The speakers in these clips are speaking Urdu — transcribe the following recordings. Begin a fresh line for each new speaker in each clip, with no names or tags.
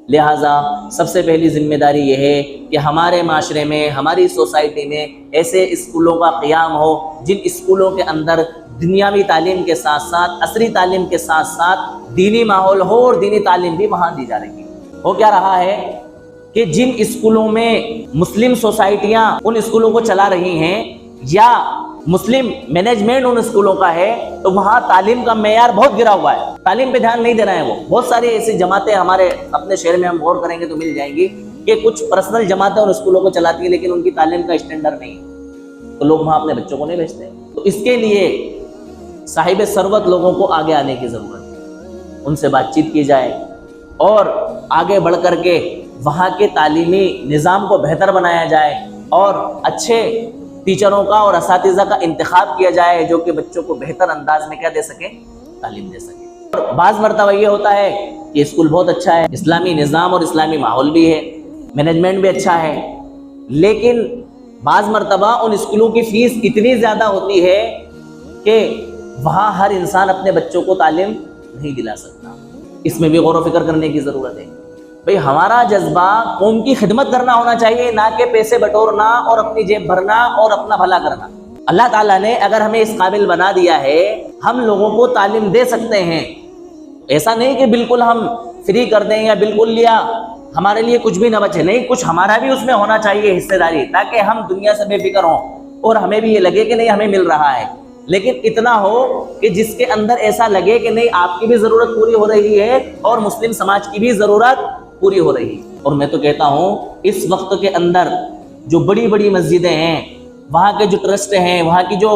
لہٰذا سب سے پہلی ذمہ داری یہ ہے کہ ہمارے معاشرے میں، ہماری سوسائٹی میں ایسے اسکولوں کا قیام ہو جن اسکولوں کے اندر دنیاوی تعلیم کے ساتھ ساتھ عصری تعلیم کے ساتھ ساتھ دینی ماحول ہو، اور دینی تعلیم بھی وہاں دی جا رہی ہے۔ ہو کیا رہا ہے کہ جن اسکولوں میں مسلم سوسائٹیاں ان اسکولوں کو چلا رہی ہیں یا مسلم مینجمنٹ ان اسکولوں کا ہے، تو وہاں تعلیم کا معیار بہت گرا ہوا ہے، تعلیم پہ دھیان نہیں دے رہے ہیں وہ۔ بہت ساری ایسی جماعتیں ہمارے اپنے شہر میں ہم غور کریں گے تو مل جائیں گی کہ کچھ پرسنل جماعتیں ان اسکولوں کو چلاتی ہیں لیکن ان کی تعلیم کا اسٹینڈرڈ نہیں ہے، تو لوگ وہاں اپنے بچوں کو نہیں بھیجتے۔ تو اس کے لیے صاحب ثروت لوگوں کو آگے آنے کی ضرورت ہے، ان سے بات چیت کی جائے اور آگے بڑھ کر کے وہاں کے تعلیمی نظام کو بہتر بنایا جائے اور اچھے ٹیچروں کا اور اساتذہ کا انتخاب کیا جائے جو کہ بچوں کو بہتر انداز میں کیا دے سکیں، تعلیم دے سکیں۔ اور بعض مرتبہ یہ ہوتا ہے کہ اسکول بہت اچھا ہے، اسلامی نظام اور اسلامی ماحول بھی ہے، مینجمنٹ بھی اچھا ہے، لیکن بعض مرتبہ ان اسکولوں کی فیس اتنی زیادہ ہوتی ہے کہ وہاں ہر انسان اپنے بچوں کو تعلیم نہیں دلا سکتا۔ اس میں بھی غور و فکر کرنے کی ضرورت ہے۔ بھئی ہمارا جذبہ قوم کی خدمت کرنا ہونا چاہیے، نہ کہ پیسے بٹورنا اور اپنی جیب بھرنا اور اپنا بھلا کرنا۔ اللہ تعالیٰ نے اگر ہمیں اس قابل بنا دیا ہے، ہم لوگوں کو تعلیم دے سکتے ہیں، ایسا نہیں کہ بالکل ہم فری کر دیں یا بالکل لیا ہمارے لیے کچھ بھی نہ بچے، نہیں، کچھ ہمارا بھی اس میں ہونا چاہیے حصہ داری، تاکہ ہم دنیا سے بے فکر ہوں اور ہمیں بھی یہ لگے کہ نہیں ہمیں مل رہا ہے، لیکن اتنا ہو کہ جس کے اندر ایسا لگے کہ نہیں آپ کی بھی ضرورت پوری ہو رہی ہے اور مسلم سماج کی بھی ضرورت پوری ہو رہی ہے۔ اور میں تو کہتا ہوں اس وقت کے اندر جو بڑی بڑی مسجدیں ہیں، وہاں کے جو ٹرسٹ ہیں، وہاں کی جو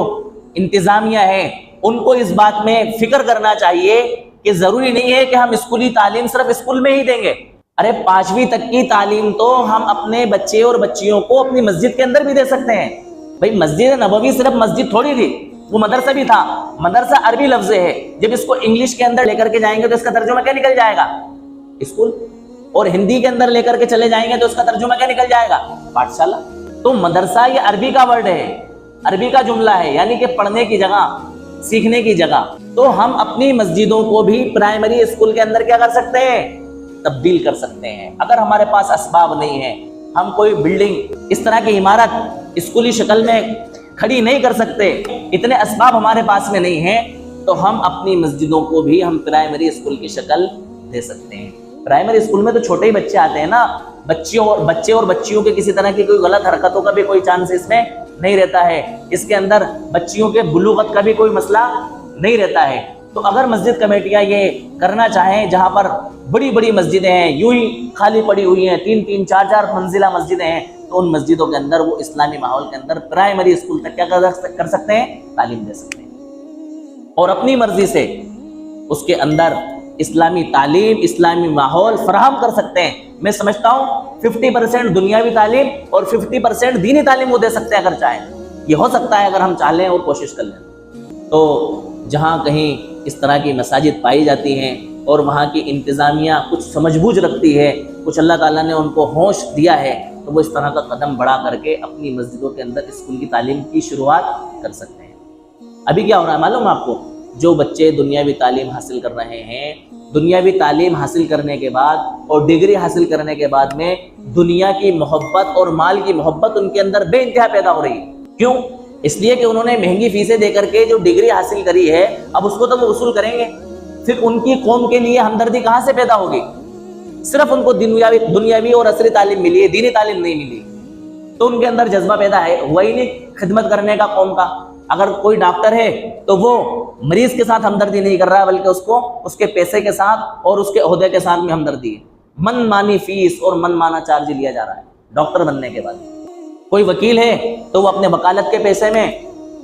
انتظامیہ ہے، ان کو اس بات میں فکر کرنا چاہیے کہ ضروری نہیں ہے کہ ہم اسکولی تعلیم صرف اسکول میں ہی دیں گے۔ ارے 5ویں تک کی تعلیم تو ہم اپنے بچے اور بچیوں کو اپنی مسجد کے اندر بھی دے سکتے ہیں۔ بھائی مسجد نبوی صرف مسجد تھوڑی تھی، وہ مدرسہ بھی تھا۔ مدرسہ عربی لفظ ہے، جب اس کو انگلش کے اندر لے کر کے جائیں گے تو اس کا ترجمہ کیا نکل جائے گا؟ اسکول۔ اور ہندی کے اندر لے کر کے چلے جائیں گے تو اس کا ترجمہ کیا نکل جائے گا؟ پاٹھشالہ۔ تو مدرسہ یہ عربی کا ورڈ ہے، عربی کا جملہ ہے، یعنی کہ پڑھنے کی جگہ، سیکھنے کی جگہ۔ تو ہم اپنی مسجدوں کو بھی پرائمری اسکول کے اندر کیا کر سکتے ہیں؟ تبدیل کر سکتے ہیں۔ اگر ہمارے پاس اسباب نہیں ہے، ہم کوئی بلڈنگ اس طرح کی عمارت اسکولی شکل میں کھڑی نہیں کر سکتے، اتنے اسباب ہمارے پاس میں نہیں ہیں، تو ہم اپنی مسجدوں کو بھی ہم پرائمری اسکول کی شکل دے سکتے ہیں۔ پرائمری اسکول میں تو چھوٹے ہی بچے آتے ہیں نا، بچے اور بچیوں کے کسی طرح کی کوئی غلط حرکتوں کا بھی کوئی چانس اس میں نہیں رہتا ہے، اس کے اندر بچیوں کے بلوغت کا بھی کوئی مسئلہ نہیں رہتا ہے۔ تو اگر مسجد کمیٹیاں یہ کرنا چاہیں، جہاں پر بڑی بڑی مسجدیں ہیں، یوں ہی خالی پڑی ہوئی ہیں، 3 4 منزلہ مسجدیں ہیں، تو ان مسجدوں کے اندر وہ اسلامی ماحول کے اندر پرائمری اسکول تک کیا کر سکتے ہیں؟ تعلیم دے سکتے ہیں، اور اپنی مرضی سے اس کے اندر اسلامی تعلیم، اسلامی ماحول فراہم کر سکتے ہیں۔ میں سمجھتا ہوں 50% دنیاوی تعلیم اور 50% دینی تعلیم وہ دے سکتے ہیں اگر چاہیں۔ یہ ہو سکتا ہے اگر ہم چاہ لیں اور کوشش کر لیں۔ تو جہاں کہیں اس طرح کی مساجد پائی جاتی ہیں اور وہاں کی انتظامیہ کچھ سمجھ بوجھ رکھتی ہے، کچھ اللہ تعالیٰ نے ان کو ہوش دیا ہے، تو وہ اس طرح کا قدم بڑھا کر کے اپنی مسجدوں کے اندر اسکول کی تعلیم کی شروعات کر سکتے ہیں۔ ابھی کیا ہو رہا ہے معلوم آپ کو؟ جو بچے دنیاوی تعلیم حاصل کر رہے ہیں، دنیاوی تعلیم حاصل کرنے کے بعد اور ڈگری حاصل کرنے کے بعد میں دنیا کی محبت اور مال کی محبت ان کے اندر بے انتہا پیدا ہو رہی ہے۔ کیوں؟ اس لیے کہ انہوں نے مہنگی فیسیں دے کر کے جو ڈگری حاصل کری ہے، اب اس کو تو وہ وصول کریں گے، پھر ان کی قوم کے لیے ہمدردی کہاں سے پیدا ہوگی؟ صرف ان کو دنیاوی اور عصری تعلیم ملی ہے، دینی تعلیم نہیں ملی، تو ان کے اندر جذبہ پیدا ہے وہی نہیں خدمت کرنے کا قوم کا۔ اگر کوئی ڈاکٹر ہے تو وہ مریض کے ساتھ ہمدردی نہیں کر رہا، بلکہ اس کو اس کے پیسے کے ساتھ اور اس کے عہدے کے ساتھ میں ہمدردی ہے۔ من مانی فیس اور من مانا چارج لیا جا رہا ہے ڈاکٹر بننے کے بعد۔ کوئی وکیل ہے تو وہ اپنے وکالت کے پیسے میں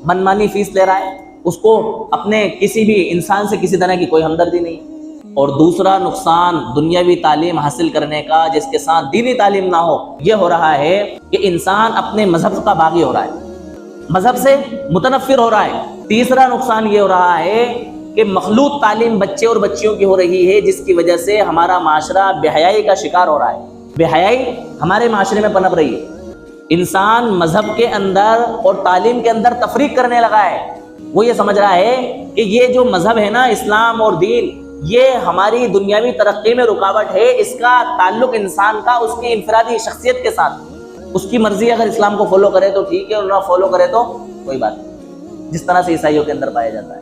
من مانی فیس لے رہا ہے، اس کو اپنے کسی بھی انسان سے کسی طرح کی کوئی ہمدردی نہیں۔ اور دوسرا نقصان دنیاوی تعلیم حاصل کرنے کا جس کے ساتھ دینی تعلیم نہ ہو، یہ ہو رہا ہے کہ انسان اپنے مذہب کا باغی ہو رہا ہے، مذہب سے متنفر ہو رہا ہے۔ تیسرا نقصان یہ ہو رہا ہے کہ مخلوط تعلیم بچے اور بچیوں کی ہو رہی ہے، جس کی وجہ سے ہمارا معاشرہ بے حیائی کا شکار ہو رہا ہے۔ بے حیائی ہمارے معاشرے میں پنپ رہی ہے۔ انسان مذہب کے اندر اور تعلیم کے اندر تفریق کرنے لگا ہے۔ وہ یہ سمجھ رہا ہے کہ یہ جو مذہب ہے نا، اسلام اور دین، یہ ہماری دنیاوی ترقی میں رکاوٹ ہے، اس کا تعلق انسان کا اس کی انفرادی شخصیت کے ساتھ، اس کی مرضی اگر اسلام کو فالو کرے تو ٹھیک ہے اور نہ فالو کرے تو کوئی بات نہیں، جس طرح سے عیسائیوں کے اندر پایا جاتا ہے۔